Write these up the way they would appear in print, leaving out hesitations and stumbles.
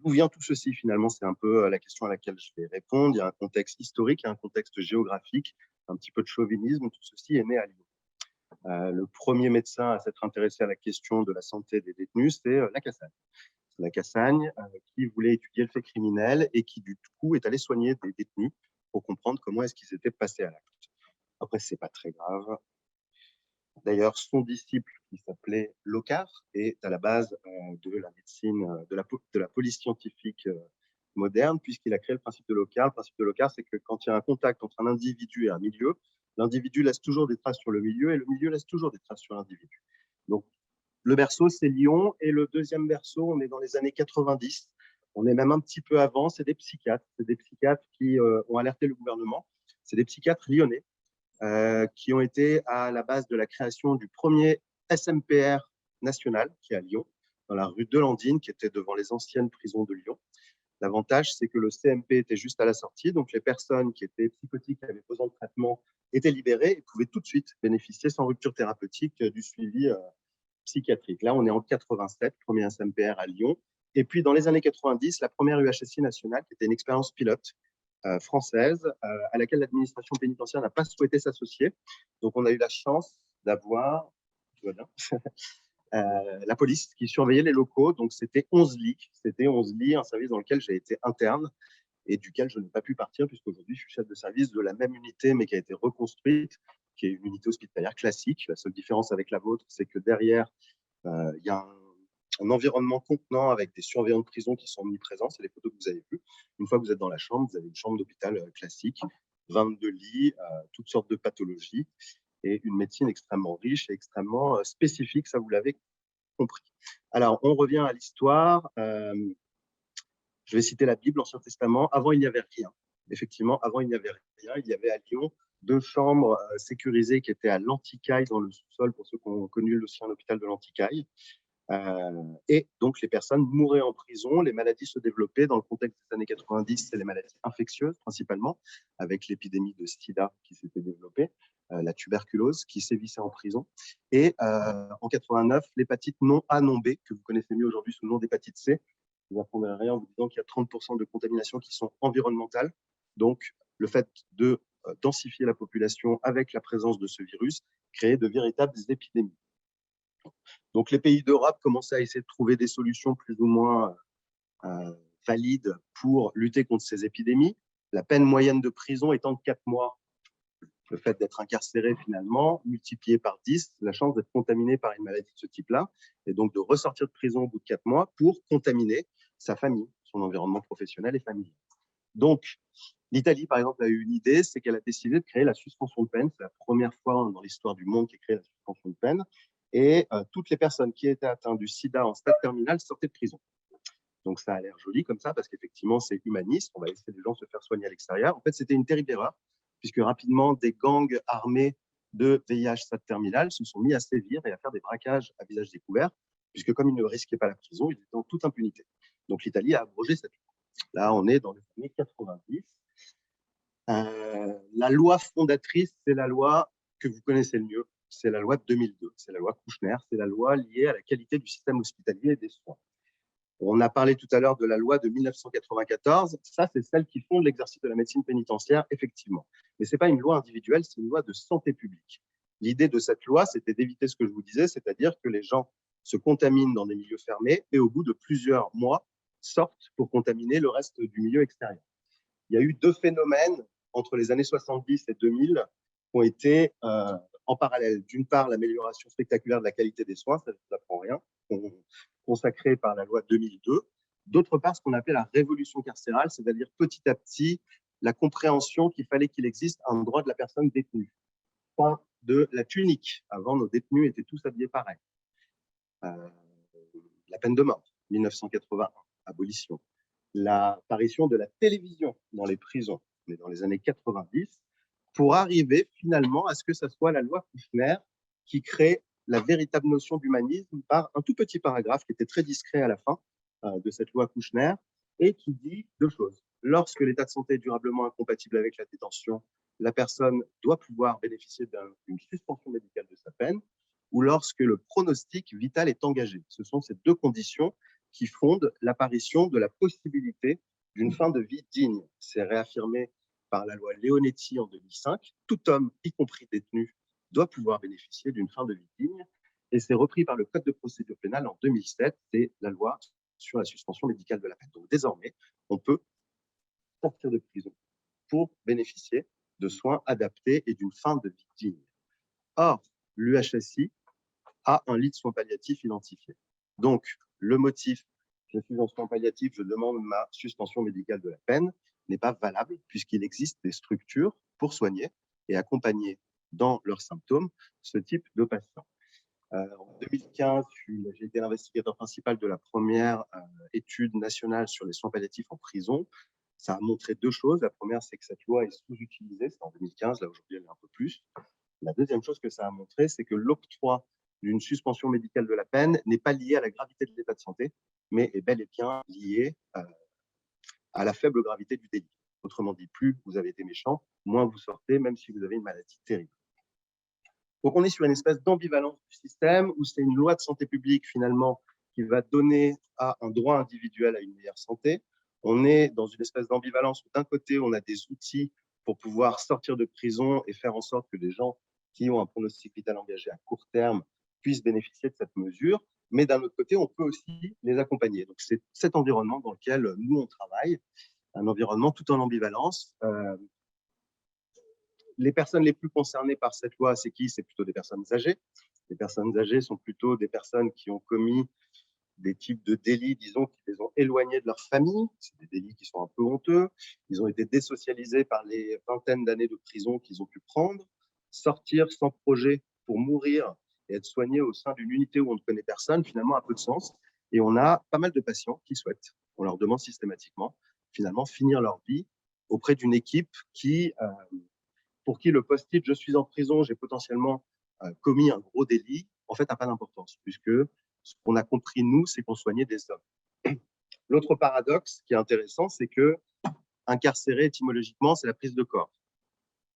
D'où vient tout ceci finalement? C'est un peu la question à laquelle je vais répondre. Il y a un contexte historique, il y a un contexte géographique, un petit peu de chauvinisme. Tout ceci est né à Lyon. Le premier médecin à s'être intéressé à la question de la santé des détenus, c'est Lacassagne. Lacassagne, qui voulait étudier le fait criminel et qui, du coup, est allé soigner des détenus pour comprendre comment est-ce qu'ils étaient passés à l'acte. Après, c'est pas très grave. D'ailleurs, son disciple, qui s'appelait Locard, est à la base de la médecine, de la police scientifique moderne, puisqu'il a créé le principe de Locard. Le principe de Locard, c'est que quand il y a un contact entre un individu et un milieu, l'individu laisse toujours des traces sur le milieu et le milieu laisse toujours des traces sur l'individu. Donc, le berceau, c'est Lyon, et le deuxième berceau, on est dans les années 90. On est même un petit peu avant, c'est des psychiatres. C'est des psychiatres qui ont alerté le gouvernement. C'est des psychiatres lyonnais qui ont été à la base de la création du premier SMPR national, qui est à Lyon, dans la rue de Landine, qui était devant les anciennes prisons de Lyon. L'avantage, c'est que le CMP était juste à la sortie, donc les personnes qui étaient psychotiques, qui avaient besoin de traitement, étaient libérées et pouvaient tout de suite bénéficier sans rupture thérapeutique du suivi psychiatrique. Là, on est en 87, premier SMPR à Lyon. Et puis, dans les années 90, la première UHSI nationale, qui était une expérience pilote française, à laquelle l'administration pénitentiaire n'a pas souhaité s'associer. Donc, on a eu la chance d'avoir, tout va bien, la police qui surveillait les locaux. Donc, c'était 11 lits. C'était 11 lits, un service dans lequel j'ai été interne et duquel je n'ai pas pu partir, puisqu'aujourd'hui, je suis chef de service de la même unité, mais qui a été reconstruite, qui est une unité hospitalière classique. La seule différence avec la vôtre, c'est que derrière, il y a un environnement contenant avec des surveillants de prison qui sont omniprésents. C'est les photos que vous avez vues. Une fois que vous êtes dans la chambre, vous avez une chambre d'hôpital classique, 22 lits, toutes sortes de pathologies et une médecine extrêmement riche et extrêmement spécifique, ça vous l'avez compris. Alors, on revient à l'histoire. Je vais citer la Bible, l'Ancien Testament. Avant, il n'y avait rien. Effectivement, avant, il n'y avait rien. Il y avait à Lyon 2 chambres sécurisées qui étaient à l'Anticaille, dans le sous-sol, pour ceux qui ont connu l'ancien hôpital de l'Anticaille. Et donc, les personnes mouraient en prison, les maladies se développaient. Dans le contexte des années 90, c'est les maladies infectieuses, principalement, avec l'épidémie de sida qui s'était développée, la tuberculose qui sévissait en prison. Et en 89, l'hépatite non A, non B, que vous connaissez mieux aujourd'hui sous le nom d'hépatite C. Je ne vous apprendrai rien en vous disant qu'il y a 30% de contaminations qui sont environnementales. Donc, le fait de densifier la population avec la présence de ce virus créait de véritables épidémies. Donc, les pays d'Europe commençaient à essayer de trouver des solutions plus ou moins valides pour lutter contre ces épidémies. La peine moyenne de prison étant de 4 mois. Le fait d'être incarcéré, finalement, multiplié par 10, la chance d'être contaminé par une maladie de ce type-là, et donc de ressortir de prison au bout de 4 mois pour contaminer sa famille, son environnement professionnel et familial. Donc, l'Italie, par exemple, a eu une idée, c'est qu'elle a décidé de créer la suspension de peine. C'est la première fois dans l'histoire du monde qu'est créée la suspension de peine. Et toutes les personnes qui étaient atteintes du sida en stade terminal sortaient de prison. Donc, ça a l'air joli comme ça, parce qu'effectivement, c'est humaniste. On va laisser les gens se faire soigner à l'extérieur. En fait, c'était une terrible erreur, puisque rapidement, des gangs armés de VIH stade terminal se sont mis à sévir et à faire des braquages à visage découvert, puisque comme ils ne risquaient pas la prison, ils étaient en toute impunité. Donc, l'Italie a abrogé cette loi. Là, on est dans les années 90. La loi fondatrice, c'est la loi que vous connaissez le mieux, c'est la loi de 2002, c'est la loi Kouchner, c'est la loi liée à la qualité du système hospitalier et des soins. On a parlé tout à l'heure de la loi de 1994, ça c'est celle qui fonde l'exercice de la médecine pénitentiaire, effectivement. Mais ce n'est pas une loi individuelle, c'est une loi de santé publique. L'idée de cette loi, c'était d'éviter ce que je vous disais, c'est-à-dire que les gens se contaminent dans des milieux fermés et au bout de plusieurs mois, sortent pour contaminer le reste du milieu extérieur. Il y a eu 2 phénomènes entre les années 70 et 2000 qui ont été en parallèle. D'une part, l'amélioration spectaculaire de la qualité des soins, ça ne vous apprend rien, consacrée par la loi 2002. D'autre part, ce qu'on appelle la révolution carcérale, c'est-à-dire petit à petit la compréhension qu'il fallait qu'il existe un droit de la personne détenue, pas de la tunique. Avant, nos détenus étaient tous habillés pareil. La peine de mort, 1981, abolition. L'apparition de la télévision dans les prisons, mais dans les années 90, pour arriver finalement à ce que ce soit la loi Kouchner qui crée la véritable notion d'humanisme par un tout petit paragraphe qui était très discret à la fin de cette loi Kouchner et qui dit 2 choses. Lorsque l'état de santé est durablement incompatible avec la détention, la personne doit pouvoir bénéficier d'une suspension médicale de sa peine, ou lorsque le pronostic vital est engagé. Ce sont ces 2 conditions qui fonde l'apparition de la possibilité d'une fin de vie digne. C'est réaffirmé par la loi Leonetti en 2005. Tout homme, y compris détenu, doit pouvoir bénéficier d'une fin de vie digne. Et c'est repris par le Code de procédure pénale en 2007. C'est la loi sur la suspension médicale de la peine. Donc désormais, on peut sortir de prison pour bénéficier de soins adaptés et d'une fin de vie digne. Or, l'UHSI a un lit de soins palliatifs identifié. Donc, le motif « je suis en soins palliatifs, je demande ma suspension médicale de la peine » n'est pas valable puisqu'il existe des structures pour soigner et accompagner dans leurs symptômes ce type de patients. En 2015, j'ai été l'investigateur principal de la première étude nationale sur les soins palliatifs en prison. Ça a montré deux choses. La première, c'est que cette loi est sous-utilisée. C'est en 2015, là aujourd'hui, elle est un peu plus. La deuxième chose que ça a montré, c'est que l'octroi d'une suspension médicale de la peine n'est pas lié à la gravité de l'état de santé, mais est bel et bien lié à la faible gravité du délit. Autrement dit, plus vous avez été méchant, moins vous sortez, même si vous avez une maladie terrible. Donc, on est sur une espèce d'ambivalence du système où c'est une loi de santé publique, finalement, qui va donner à un droit individuel à une meilleure santé. On est dans une espèce d'ambivalence où, d'un côté, on a des outils pour pouvoir sortir de prison et faire en sorte que les gens qui ont un pronostic vital engagé à court terme puissent bénéficier de cette mesure. Mais d'un autre côté, on peut aussi les accompagner. Donc, c'est cet environnement dans lequel nous, on travaille, un environnement tout en ambivalence. Les personnes les plus concernées par cette loi, c'est qui? C'est plutôt des personnes âgées. Les personnes âgées sont plutôt des personnes qui ont commis des types de délits, disons, qui les ont éloignés de leur famille. C'est des délits qui sont un peu honteux. Ils ont été désocialisés par les vingtaines d'années de prison qu'ils ont pu prendre. Sortir sans projet pour mourir et être soigné au sein d'une unité où on ne connaît personne, finalement, a peu de sens. Et on a pas mal de patients qui souhaitent, on leur demande systématiquement, finalement, finir leur vie auprès d'une équipe pour qui le post-it « je suis en prison, j'ai potentiellement commis un gros délit », en fait, n'a pas d'importance, puisque ce qu'on a compris, nous, c'est qu'on soignait des hommes. L'autre paradoxe qui est intéressant, c'est que incarcérer, étymologiquement, c'est la prise de corps.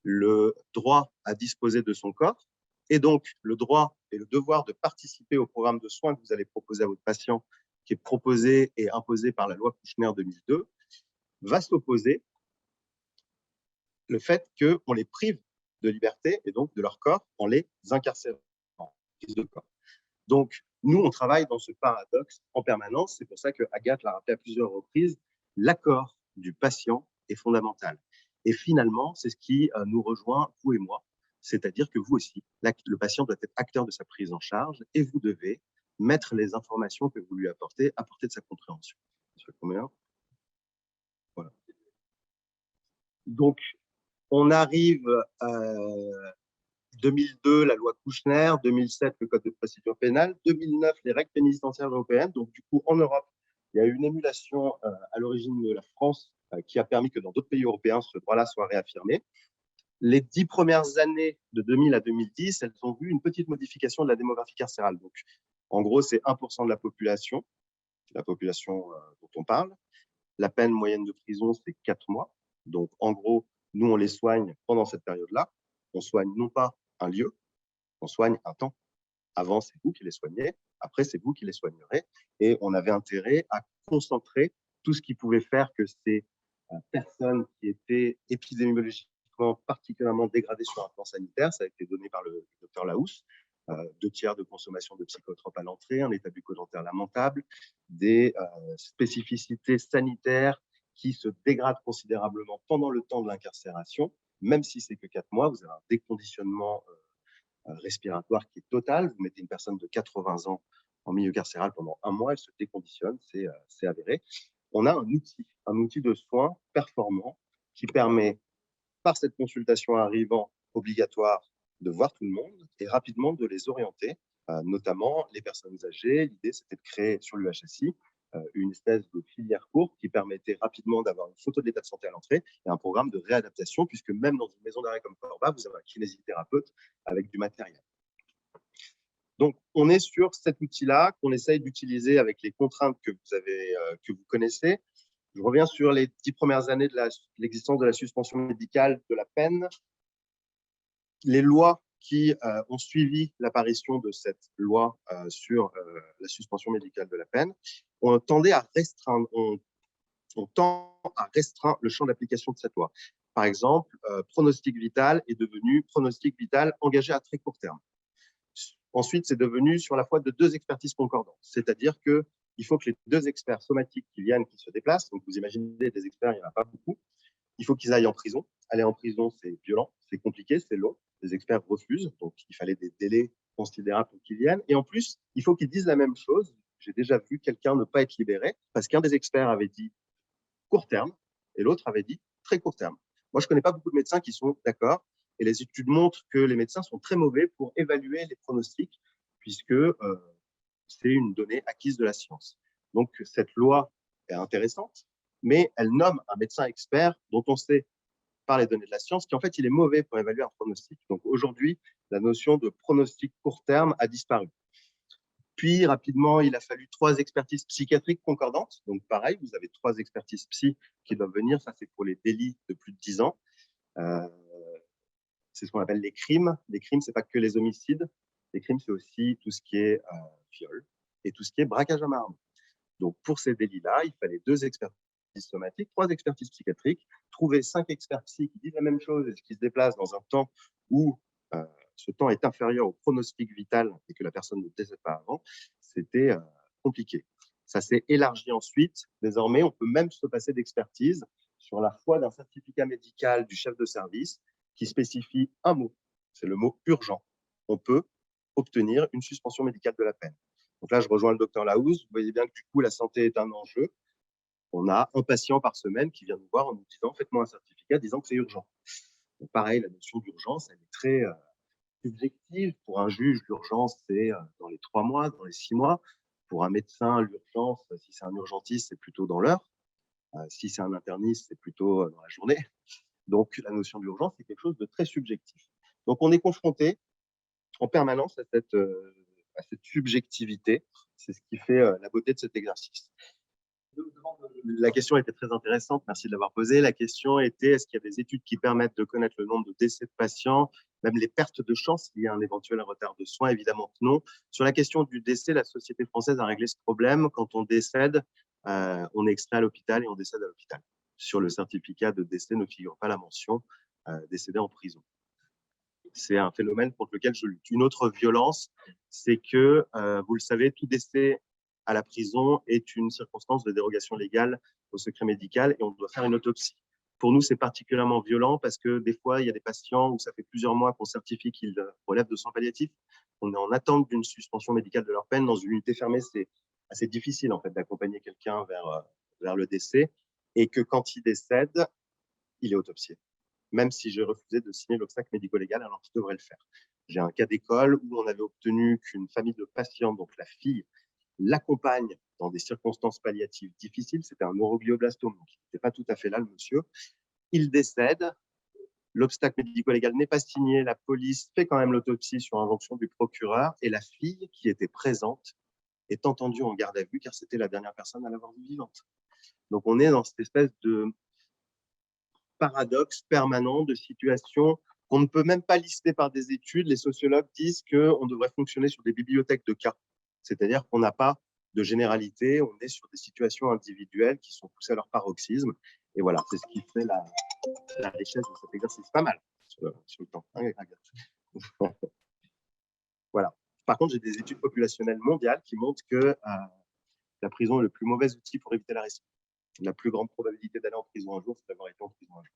Le droit à disposer de son corps, et donc le droit et le devoir de participer au programme de soins que vous allez proposer à votre patient, qui est proposé et imposé par la loi Kouchner 2002, va s'opposer le fait qu'on les prive de liberté et donc de leur corps en les incarcérant, en prise de corps. Donc, nous, on travaille dans ce paradoxe en permanence. C'est pour ça que Agathe l'a rappelé à plusieurs reprises, l'accord du patient est fondamental. Et finalement, c'est ce qui nous rejoint, vous et moi, c'est-à-dire que vous aussi, le patient doit être acteur de sa prise en charge et vous devez mettre les informations que vous lui apportez à portée de sa compréhension. Voilà. Donc, on arrive à 2002, la loi Kouchner, 2007, le Code de procédure pénale, 2009, les règles pénitentiaires européennes. Donc, du coup, en Europe, il y a eu une émulation à l'origine de la France qui a permis que dans d'autres pays européens, ce droit-là soit réaffirmé. Les 10 premières années de 2000 à 2010, elles ont vu une petite modification de la démographie carcérale. Donc, en gros, c'est 1% de la population dont on parle. La peine moyenne de prison, c'est 4 mois. Donc, en gros, nous, on les soigne pendant cette période-là. On soigne non pas un lieu, on soigne un temps. Avant, c'est vous qui les soignez. Après, c'est vous qui les soignerez. Et on avait intérêt à concentrer tout ce qui pouvait faire que ces personnes qui étaient épidémiologiquement particulièrement dégradées sur un plan sanitaire, ça a été donné par le docteur Laousse, 2/3 de consommation de psychotropes à l'entrée, un état bucco-dentaire lamentable, des spécificités sanitaires qui se dégradent considérablement pendant le temps de l'incarcération, même si c'est que 4 mois, vous avez un déconditionnement respiratoire qui est total. Vous mettez une personne de 80 ans en milieu carcéral pendant 1 mois, elle se déconditionne, c'est avéré. On a un outil de soins performant qui permet, par cette consultation arrivant obligatoire, de voir tout le monde et rapidement de les orienter, notamment les personnes âgées. L'idée, c'était de créer sur l'UHSI une espèce de filière courte qui permettait rapidement d'avoir une photo de l'état de santé à l'entrée et un programme de réadaptation, puisque même dans une maison d'arrêt comme Corba, vous avez un kinésithérapeute avec du matériel. Donc, on est sur cet outil-là qu'on essaye d'utiliser avec les contraintes que vous connaissez. Je reviens sur les 10 premières années de l'existence de la suspension médicale de la peine. Les lois qui ont suivi l'apparition de cette loi sur la suspension médicale de la peine, on tendait à restreindre, on tend à restreindre le champ d'application de cette loi. Par exemple, pronostic vital est devenu pronostic vital engagé à très court terme. Ensuite, c'est devenu sur la foi de 2 expertises concordantes, c'est-à-dire qu'il faut que les 2 experts somatiques qui viennent, qui se déplacent, donc vous imaginez des experts, il n'y en a pas beaucoup, il faut qu'ils aillent en prison. Aller en prison, c'est violent, c'est compliqué, c'est long. Les experts refusent, donc il fallait des délais considérables pour qu'ils viennent. Et en plus, il faut qu'ils disent la même chose. J'ai déjà vu quelqu'un ne pas être libéré parce qu'un des experts avait dit court terme et l'autre avait dit très court terme. Moi, je ne connais pas beaucoup de médecins qui sont d'accord. Et les études montrent que les médecins sont très mauvais pour évaluer les pronostics puisque c'est une donnée acquise de la science. Donc, cette loi est intéressante, mais elle nomme un médecin expert dont on sait par les données de la science qu'en fait, il est mauvais pour évaluer un pronostic. Donc, aujourd'hui, la notion de pronostic court terme a disparu. Puis, rapidement, il a fallu 3 expertises psychiatriques concordantes. Donc, pareil, vous avez 3 expertises psy qui doivent venir. Ça, c'est pour les délits de plus de 10 ans. C'est ce qu'on appelle les crimes. Les crimes, ce n'est pas que les homicides. Les crimes, c'est aussi tout ce qui est viol et tout ce qui est braquage à main armée. Donc, pour ces délits-là, il fallait 2 expertises somatiques, 3 expertises psychiatriques, trouver 5 experts psy qui disent la même chose et qui se déplacent dans un temps où ce temps est inférieur au pronostic vital et que la personne ne décède pas avant, c'était compliqué. Ça s'est élargi ensuite. Désormais, on peut même se passer d'expertise sur la foi d'un certificat médical du chef de service qui spécifie un mot, c'est le mot urgent. On peut obtenir une suspension médicale de la peine. Donc là, je rejoins le docteur Laouz. Vous voyez bien que du coup, la santé est un enjeu. On a un patient par semaine qui vient nous voir en nous disant « faites-moi un certificat disant que c'est urgent ». Donc pareil, la notion d'urgence, elle est très subjective. Pour un juge, l'urgence, c'est dans les 3 mois, dans les 6 mois. Pour un médecin, l'urgence, si c'est un urgentiste, c'est plutôt dans l'heure. Si c'est un interniste, c'est plutôt dans la journée. Donc, la notion d'urgence, c'est quelque chose de très subjectif. Donc, on est confronté en permanence à cette subjectivité. C'est ce qui fait la beauté de cet exercice. La question était très intéressante, merci de l'avoir posée. La question était, est-ce qu'il y a des études qui permettent de connaître le nombre de décès de patients, même les pertes de chance liées à un éventuel retard de soins? Évidemment que non. Sur la question du décès, la société française a réglé ce problème. Quand on décède, on est extrait à l'hôpital et on décède à l'hôpital. Sur le certificat de décès ne figure pas la mention décédé en prison. C'est un phénomène contre lequel je lutte. Une autre violence, c'est que, vous le savez, tout décès à la prison est une circonstance de dérogation légale au secret médical et on doit faire une autopsie. Pour nous, c'est particulièrement violent parce que des fois, il y a des patients où ça fait plusieurs mois qu'on certifie qu'ils relèvent de soins palliatifs. On est en attente d'une suspension médicale de leur peine. Dans une unité fermée, c'est assez difficile en fait d'accompagner quelqu'un vers le décès et que quand il décède, il est autopsié. Même si j'ai refusé de signer l'obstacle médico-légal alors que je devrais le faire. J'ai un cas d'école où on avait obtenu qu'une famille de patients, donc la fille, l'accompagne dans des circonstances palliatives difficiles. C'était un neurobioblastome, donc il n'était pas tout à fait là, le monsieur. Il décède, l'obstacle médico-légal n'est pas signé, la police fait quand même l'autopsie sur injonction du procureur et la fille qui était présente est entendue en garde à vue car c'était la dernière personne à l'avoir vue vivante. Donc on est dans cette espèce de paradoxe permanent de situation qu'on ne peut même pas lister par des études. Les sociologues disent qu'on devrait fonctionner sur des bibliothèques de cas, c'est-à-dire qu'on n'a pas de généralité, on est sur des situations individuelles qui sont poussées à leur paroxysme. Et voilà, c'est ce qui fait la richesse de cet exercice. Pas mal sur le temps. Voilà. Par contre, j'ai des études populationnelles mondiales qui montrent que la prison est le plus mauvais outil pour éviter la récidive. La plus grande probabilité d'aller en prison un jour, c'est d'avoir été en prison un jour.